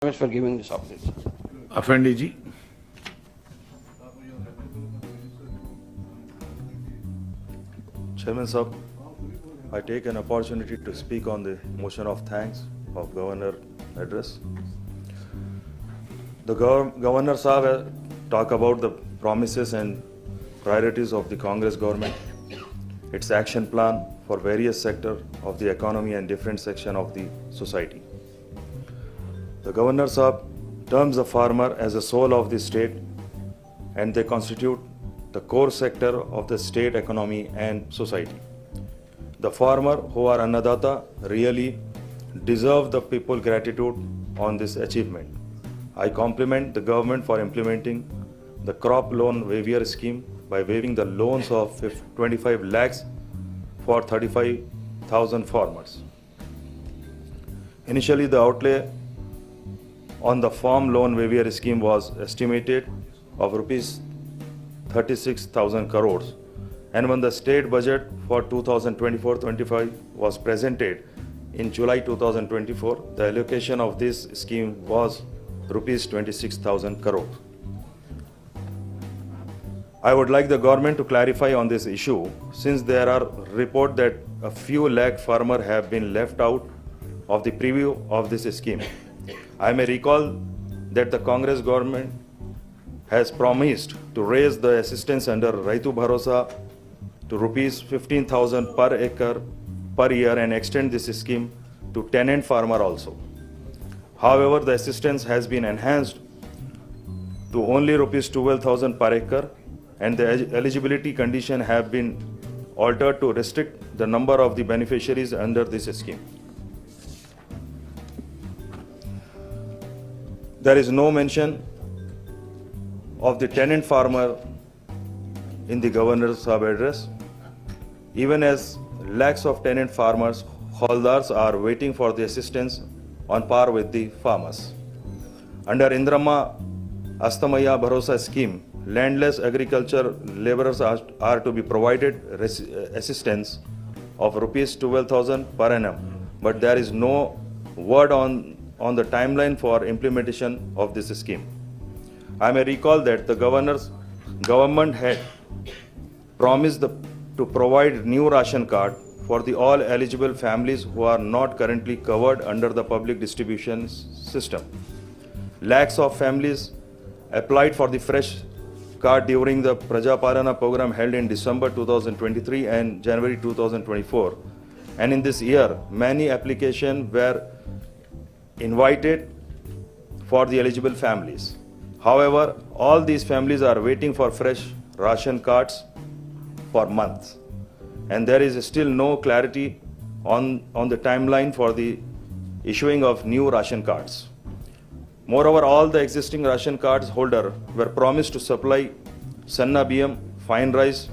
Much for giving this opportunity. Affandi ji. Chairman Sahab, I take an opportunity to speak on the motion of thanks of Governor address. The Governor Sahab talk about the promises and priorities of the Congress government, its action plan for various sectors of the economy and different sections of the society. The Governor Sahab terms the farmer as the soul of the state, and they constitute the core sector of the state economy and society. The farmer who are Annadata really deserve the people's gratitude on this achievement. I compliment the government for implementing the crop loan waiver scheme by waiving the loans of 25 lakhs for 35,000 farmers. Initially, the outlay on the farm loan waiver scheme was estimated of rupees 36,000 crores, and when the state budget for 2024-25 was presented in July 2024, the allocation of this scheme was rupees 26,000 crores. I would like the government to clarify on this issue, since there are reports that a few lakh farmers have been left out of the preview of this scheme. I may recall that the Congress government has promised to raise the assistance under Raitu Bharosa to rupees 15,000 per acre per year and extend this scheme to tenant farmer also. However, the assistance has been enhanced to only rupees 12,000 per acre, and the eligibility condition have been altered to restrict the number of the beneficiaries under this scheme. There is no mention of the tenant farmer in the Governor's sub-address, even as lakhs of tenant farmers holders are waiting for the assistance on par with the farmers. Under Indrama Astamaya Bharosa scheme, landless agriculture laborers are to be provided assistance of rupees 12,000 per annum, but there is no word on the timeline for implementation of this scheme. I may recall that the government had promised to provide new ration card for the all eligible families who are not currently covered under the public distribution system. Lakhs of families applied for the fresh card during the Prajapalana program held in December 2023 and January 2024. And in this year, many applications were invited for the eligible families. However, all these families are waiting for fresh ration cards for months, and there is still no clarity on the timeline for the issuing of new ration cards. Moreover, all the existing ration cards holder were promised to supply Sanna BM fine rice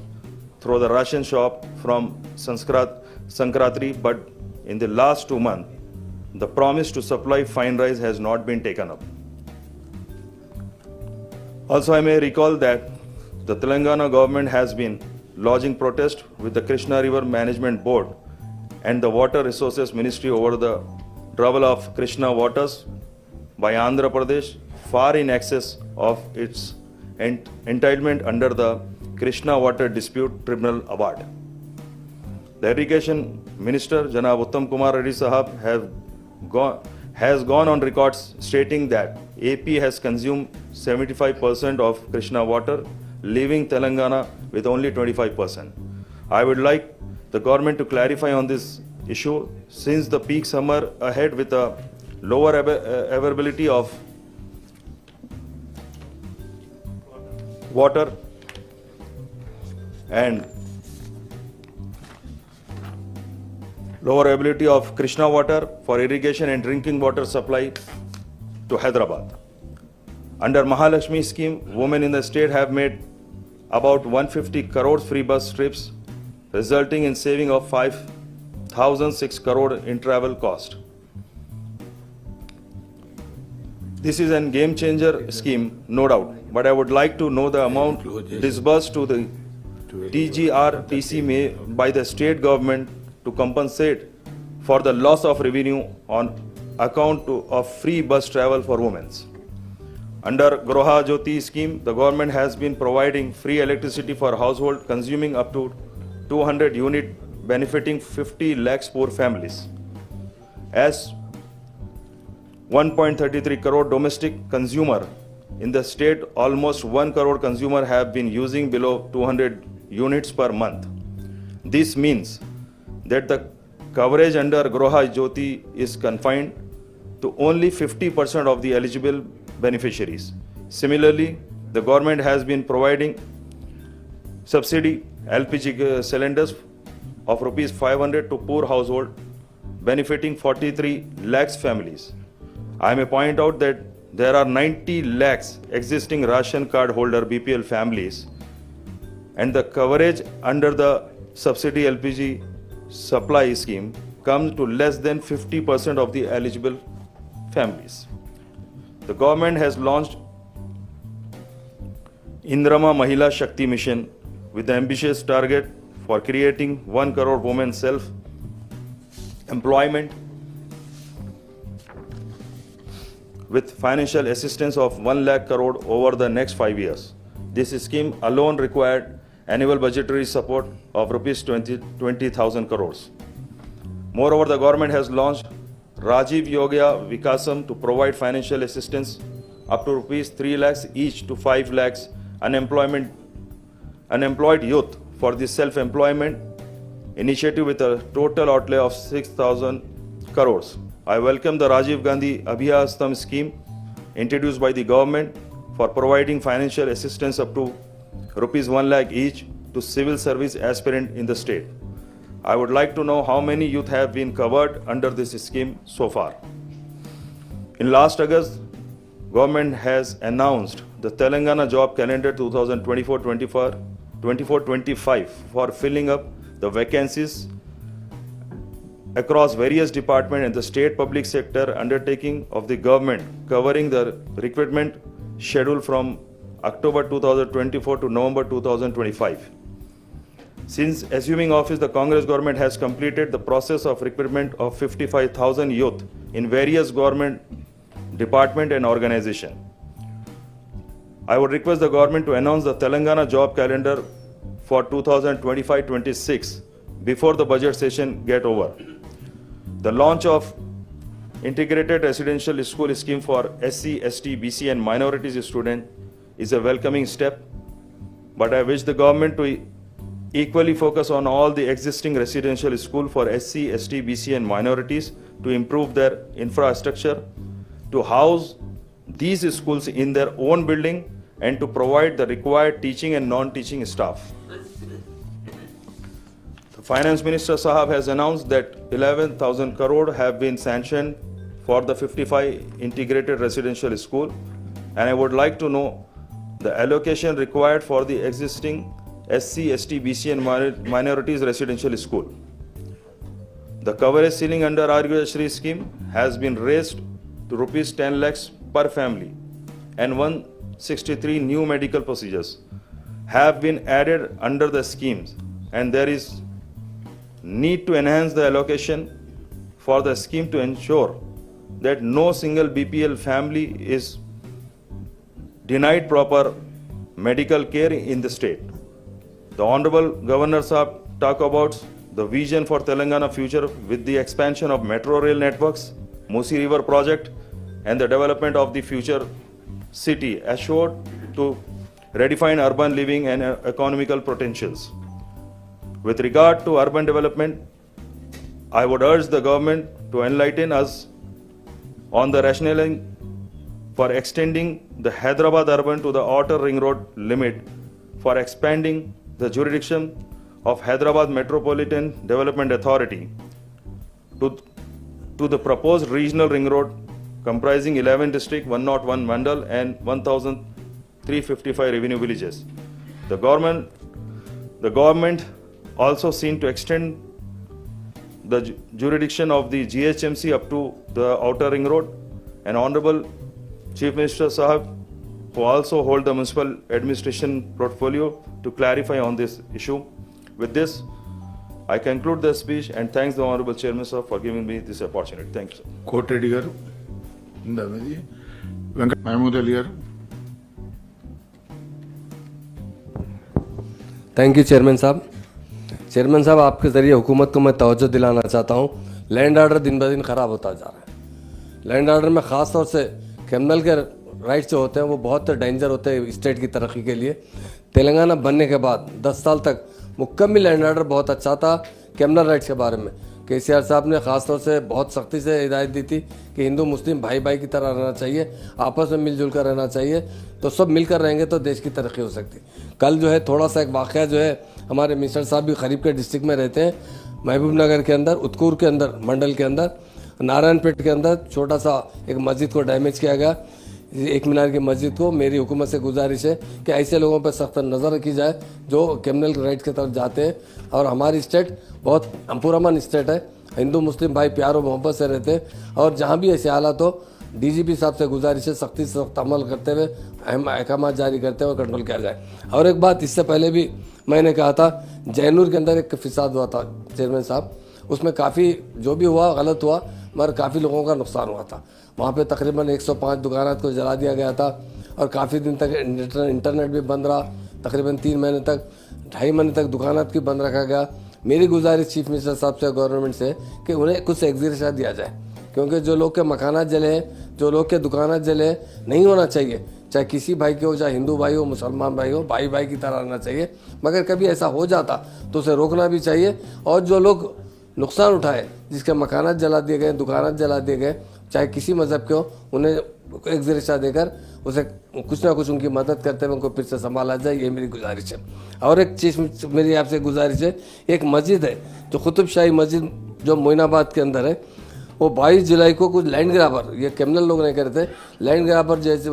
through the ration shop from Sankratri, but in the last 2 months, the promise to supply fine rice has not been taken up. Also, I may recall that the Telangana government has been lodging protest with the Krishna River Management Board and the Water Resources Ministry over the trouble of Krishna waters by Andhra Pradesh far in excess of its entitlement under the Krishna Water Dispute Tribunal Award. The Irrigation Minister, Janab Uttam Kumar Reddy Sahab, has gone on record stating that AP has consumed 75% of Krishna water, leaving Telangana with only 25%. I would like the government to clarify on this issue, since the peak summer ahead with a lower availability of water and lower ability of Krishna water for irrigation and drinking water supply to Hyderabad. Under Mahalakshmi scheme, women in the state have made about 150 crores free bus trips, resulting in saving of 5,006 crore in travel cost. This is a game changer scheme, no doubt, but I would like to know the amount disbursed to the TGRTC by the state government to compensate for the loss of revenue on account of free bus travel for women. Under Groha Jyoti scheme, the government has been providing free electricity for household consuming up to 200 unit, benefiting 50 lakhs poor families. As 1.33 crore domestic consumer in the state, almost 1 crore consumer have been using below 200 units per month. This means that the coverage under Groha Jyoti is confined to only 50% of the eligible beneficiaries. Similarly, the government has been providing subsidy LPG cylinders of rupees 500 to poor household, benefiting 43 lakhs families. I may point out that there are 90 lakhs existing ration card holder BPL families, and the coverage under the subsidy LPG supply scheme comes to less than 50% of the eligible families. The government has launched Indrama Mahila Shakti Mission with the ambitious target for creating 1 crore women self-employment with financial assistance of 1 lakh crore over the next 5 years. This scheme alone required annual budgetary support of rupees 20,000 crores. Moreover, the government has launched Rajiv Yogya Vikasam to provide financial assistance up to rupees 3 lakhs each to 5 lakhs unemployed youth for the self-employment initiative with a total outlay of 6,000 crores. I welcome the Rajiv Gandhi Abhiyastam scheme introduced by the government for providing financial assistance up to rupees 1 lakh each to civil service aspirant in the state. I would like to know how many youth have been covered under this scheme so far. In last August, government has announced the Telangana job calendar 2024-25 for filling up the vacancies across various departments and the state public sector undertaking of the government, covering the recruitment schedule from October 2024 to November 2025. Since assuming office, the Congress government has completed the process of recruitment of 55,000 youth in various government department and organization. I would request the government to announce the Telangana job calendar for 2025-26 before the budget session get over. The launch of Integrated Residential School Scheme for SC, ST, BC and minorities students is a welcoming step, but I wish the government to equally focus on all the existing residential schools for SC, ST, BC and minorities to improve their infrastructure, to house these schools in their own building and to provide the required teaching and non-teaching staff. The Finance Minister Sahab has announced that 11,000 crore have been sanctioned for the 55 integrated residential school, and I would like to know the allocation required for the existing SC, ST, BC and minorities residential school. The coverage ceiling under Argyashri scheme has been raised to rupees 10 lakhs per family, and 163 new medical procedures have been added under the schemes, and there is need to enhance the allocation for the scheme to ensure that no single BPL family is denied proper medical care in the state. The Honorable Governor Sahab talk about the vision for Telangana future with the expansion of metro rail networks, Musi River project and the development of the future city assured to redefine urban living and economical potentials. With regard to urban development, I would urge the government to enlighten us on the rationale for extending the Hyderabad urban to the outer ring road limit, for expanding the jurisdiction of Hyderabad Metropolitan Development Authority to the proposed regional ring road comprising 11 districts, 101 mandal and 1,355 revenue villages. The government also seen to extend the jurisdiction of the GHMC up to the outer ring road, and Honorable Chief Minister Sahab, who also hold the municipal administration portfolio, to clarify on this issue. With this, I conclude the speech and thanks the Honorable Chairman sir for giving me this opportunity. Thank you, sir. Koti Reddy గారు ఇందామది వెంకట మహమూద్ అలీ గారు. Thank you chairman साहब. Chairman साहब, आपके ज़रिए हुकूमत को मैं तवज्जो दिलाना चाहता हूँ. लैंड ऑर्डर दिन ब दिन ख़राब होता जा रहा है. लैंड ऑर्डर में ख़ास तौर से क्रिमिनल के राइट्स जो होते हैं वो बहुत डेंजर होते हैं स्टेट की तरक्की के लिए. तेलंगाना बनने के बाद 10 साल तक मुकम्मल लैंड ऑर्डर बहुत अच्छा था. क्रिमिनल राइट्स के बारे में केसीआर साहब ने ख़ास तौर से बहुत सख्ती से हिदायत दी थी कि हिंदू मुस्लिम भाई भाई की तरह रहना चाहिए, आपस में मिलजुल कर रहना चाहिए. तो सब मिलकर रहेंगे तो देश की तरक्की हो सकती. कल जो है थोड़ा सा एक वाक़या जो है, हमारे मिनिस्टर साहब भी करीब के डिस्ट्रिक्ट में रहते हैं, महबूब नगर के अंदर, उत्कूर के अंदर, मंडल के अंदर, नारायणपेट के अंदर छोटा सा एक मस्जिद को डैमेज किया गया. एक मीनार की मस्जिद को मेरी हुकूमत से गुजारिश है कि ऐसे लोगों पर सख्त नज़र रखी जाए जो क्रिमिनल राइट्स की तरफ जाते हैं. और हमारी स्टेट बहुत पुरअमन स्टेट है, हिंदू मुस्लिम भाई प्यार और मोहब्बत से रहते हैं. और जहाँ भी ऐसे हालात हो, डीजीपी साहब से गुजारिश है सख्ती से सख्त अमल करते हुए अहकाम जारी करते हुए कंट्रोल किया जाए. और एक बात, इससे पहले भी मैंने कहा था, जैनूर के अंदर एक फिसाद हुआ था चेयरमैन साहब, उसमें काफ़ी जो भी हुआ गलत हुआ मगर काफ़ी लोगों का नुकसान हुआ था. वहाँ पे तकरीबन 105 दुकानात को जला दिया गया था और काफ़ी दिन तक इंटरनेट भी बंद रहा. तकरीबन 3 महीने तक, 2.5 महीने तक दुकानात की बंद रखा गया. मेरी गुजारिश चीफ मिनिस्टर साहब से, गवर्नमेंट से, कि उन्हें कुछ एग्जीक्यूशन दिया जाए, क्योंकि जो लोग के मकानात जले हैं, जो लोग के दुकानात जले हैं, नहीं होना चाहिए. चाहे किसी भाई के हो, चाहे हिंदू भाई हो, मुसलमान भाई हो, भाई भाई की तरह रहना चाहिए. मगर कभी ऐसा हो जाता तो उसे रोकना भी चाहिए. और जो लोग नुकसान उठाए, जिसके मकानात जला दिए गए, दुकानात जला दिए गए, चाहे किसी मज़हब के हो, उन्हें एग्जीक्यूशन देकर उसे कुछ ना कुछ उनकी मदद करते हुए उनको फिर से संभाला जाए, ये मेरी गुजारिश है. और एक चीज़ मेरी आपसे गुजारिश है, एक मस्जिद है जो कुतुब शाही मस्जिद जो मोइनाबाद के अंदर है, वो 22 जुलाई को कुछ लैंड ग्राबर, ये क्रिमिनल लोग नहीं करते, लैंड ग्राबर जैसे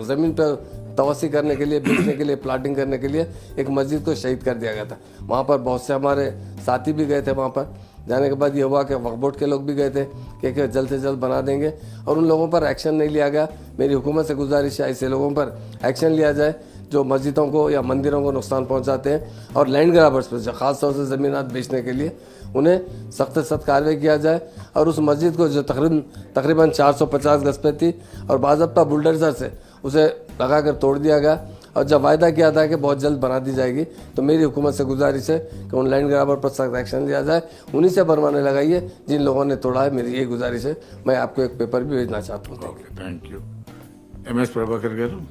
ज़मीन पर तवसी करने के लिए, बेचने के लिए, प्लाटिंग करने के लिए एक मस्जिद को शहीद कर दिया गया था. वहाँ पर बहुत से हमारे साथी भी गए थे. वहाँ पर जाने के बाद ये हुआ कि वक्फ बोर्ड के लोग भी गए थे कि जल्द से जल्द बना देंगे, और उन लोगों पर एक्शन नहीं लिया गया. मेरी हुकूमत से गुजारिश है ऐसे लोगों पर एक्शन लिया जाए जो मस्जिदों को या मंदिरों को नुकसान पहुंचाते हैं. और लैंड ग्राबर्स पर ख़ास तौर से ज़मीनात बेचने के लिए उन्हें सख्त से सख्त कार्रवाई किया जाए. और उस मस्जिद को जो तकरीबन 450 गज पे थी और बाज़ाब्ता बुलडोज़र से उसे लगा कर तोड़ दिया गया, और जब वायदा किया था कि बहुत जल्द बना दी जाएगी, तो मेरी हुकूमत से गुजारिश है कि उन लैंड ग्राबर पर सख्त एक्शन लिया जाए. उन्हीं से बरमाने लगाइए जिन लोगों ने तोड़ा है. मेरी ये गुजारिश है. मैं आपको एक पेपर भी भेजना चाहता हूँ. Thank you. MS ప్రభాకర్ గారు.